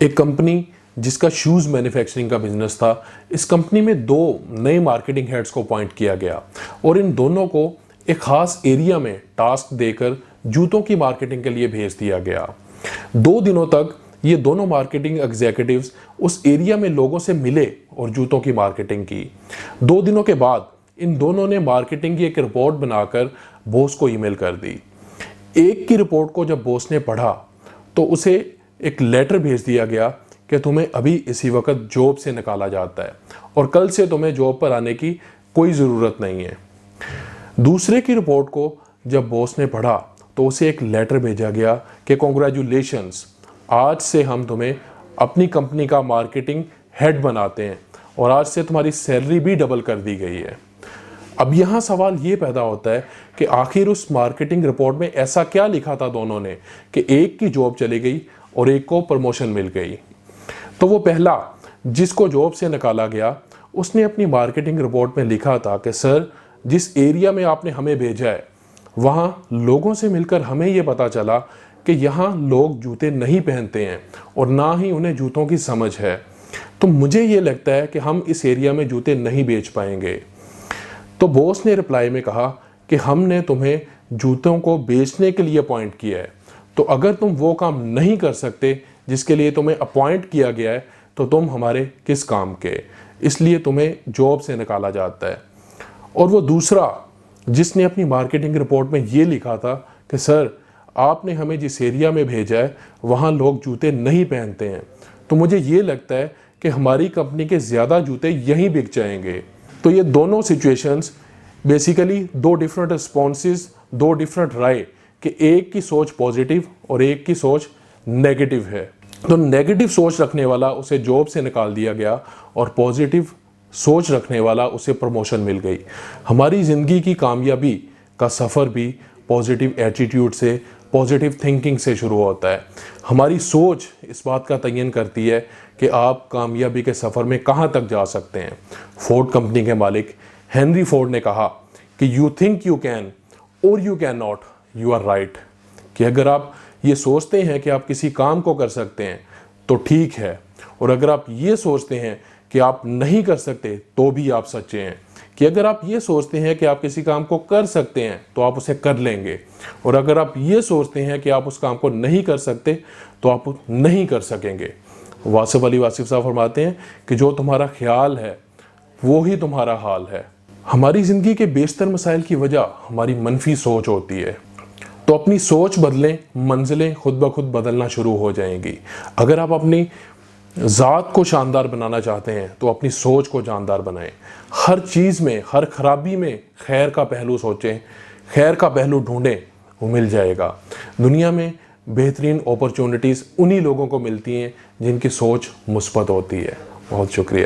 एक कंपनी जिसका shoes manufacturing का बिजनेस था, इस कंपनी में 2 नए मार्केटिंग हेड्स को अपॉइंट किया गया और इन दोनों को एक खास एरिया में टास्क देकर जूतों की मार्केटिंग के लिए भेज दिया गया। 2 दिनों तक ये दोनों मार्केटिंग एग्जीक्यूटिव्स उस एरिया में लोगों से मिले और जूतों की मार्केटिंग की। 2 दिनों के बाद इन दोनों ने मार्केटिंग की एक रिपोर्ट बनाकर बॉस को ईमेल कर दी। एक की रिपोर्ट को जब बॉस ने पढ़ा तो उसे एक लेटर भेज दिया गया कि तुम्हें अभी इसी वक्त जॉब से निकाला जाता है और कल से तुम्हें जॉब पर आने की कोई ज़रूरत नहीं है। दूसरे की रिपोर्ट को जब बॉस ने पढ़ा तो उसे एक लेटर भेजा गया कि कॉन्ग्रेचुलेशंस, आज से हम तुम्हें अपनी कंपनी का मार्केटिंग हेड बनाते हैं और आज से तुम्हारी सैलरी भी डबल कर दी गई है। अब यहाँ सवाल ये पैदा होता है कि आखिर उस मार्केटिंग रिपोर्ट में ऐसा क्या लिखा था दोनों ने कि एक की जॉब चली गई और एक को प्रमोशन मिल गई। तो वो पहला जिसको जॉब से निकाला गया उसने अपनी मार्केटिंग रिपोर्ट में लिखा था कि सर, जिस एरिया में आपने हमें भेजा है वहाँ लोगों से मिलकर हमें ये पता चला कि यहाँ लोग जूते नहीं पहनते हैं और ना ही उन्हें जूतों की समझ है, तो मुझे ये लगता है कि हम इस एरिया में जूते नहीं बेच पाएंगे। तो बॉस ने रिप्लाई में कहा कि हमने तुम्हें जूतों को बेचने के लिए अपॉइंट किया है, तो अगर तुम वो काम नहीं कर सकते जिसके लिए तुम्हें अपॉइंट किया गया है तो तुम हमारे किस काम के, इसलिए तुम्हें जॉब से निकाला जाता है। और वो दूसरा जिसने अपनी मार्केटिंग रिपोर्ट में ये लिखा था कि सर, आपने हमें जिस एरिया में भेजा है वहाँ लोग जूते नहीं पहनते हैं, तो मुझे ये लगता है कि हमारी कंपनी के ज़्यादा जूते यहीं बिक जाएंगे। तो ये दोनों situations basically 2 different responses, 2 different राय कि एक की सोच पॉजिटिव और एक की सोच नेगेटिव है। तो नेगेटिव सोच रखने वाला उसे जॉब से निकाल दिया गया और पॉजिटिव सोच रखने वाला उसे प्रमोशन मिल गई। हमारी ज़िंदगी की कामयाबी का सफ़र भी पॉजिटिव एटीट्यूड से, पॉजिटिव थिंकिंग से शुरू होता है। हमारी सोच इस बात का तयन करती है कि आप कामयाबी के सफ़र में कहाँ तक जा सकते हैं। फोर्ड कंपनी के मालिक हेनरी फोर्ड ने कहा कि you think you can or you can not, you are right. कि अगर आप ये सोचते हैं कि आप किसी काम को कर सकते हैं तो ठीक है, और अगर आप ये सोचते हैं कि आप नहीं कर सकते तो भी आप सच्चे हैं। कि अगर आप ये सोचते हैं कि आप किसी काम को कर सकते हैं तो आप उसे कर लेंगे, और अगर आप ये सोचते हैं कि आप उस काम को नहीं कर सकते तो आप नहीं कर सकेंगे। वासिफ अली वासिफ साहब फरमाते हैं कि जो तुम्हारा ख्याल है वो ही तुम्हारा हाल है। हमारी ज़िंदगी के बेशतर मसाइल की वजह हमारी मनफी सोच होती है, तो अपनी सोच बदलें, मंजिलें खुद ब खुद बदलना शुरू हो जाएंगी। अगर आप अपनी ज़ात को शानदार बनाना चाहते हैं तो अपनी सोच को जानदार बनाएं। हर चीज़ में, हर खराबी में खैर का पहलू सोचें, खैर का पहलू ढूंढें, वो मिल जाएगा। दुनिया में बेहतरीन अपॉर्चुनिटीज़ उन्हीं लोगों को मिलती हैं जिनकी सोच मुस्बत होती है। बहुत शुक्रिया।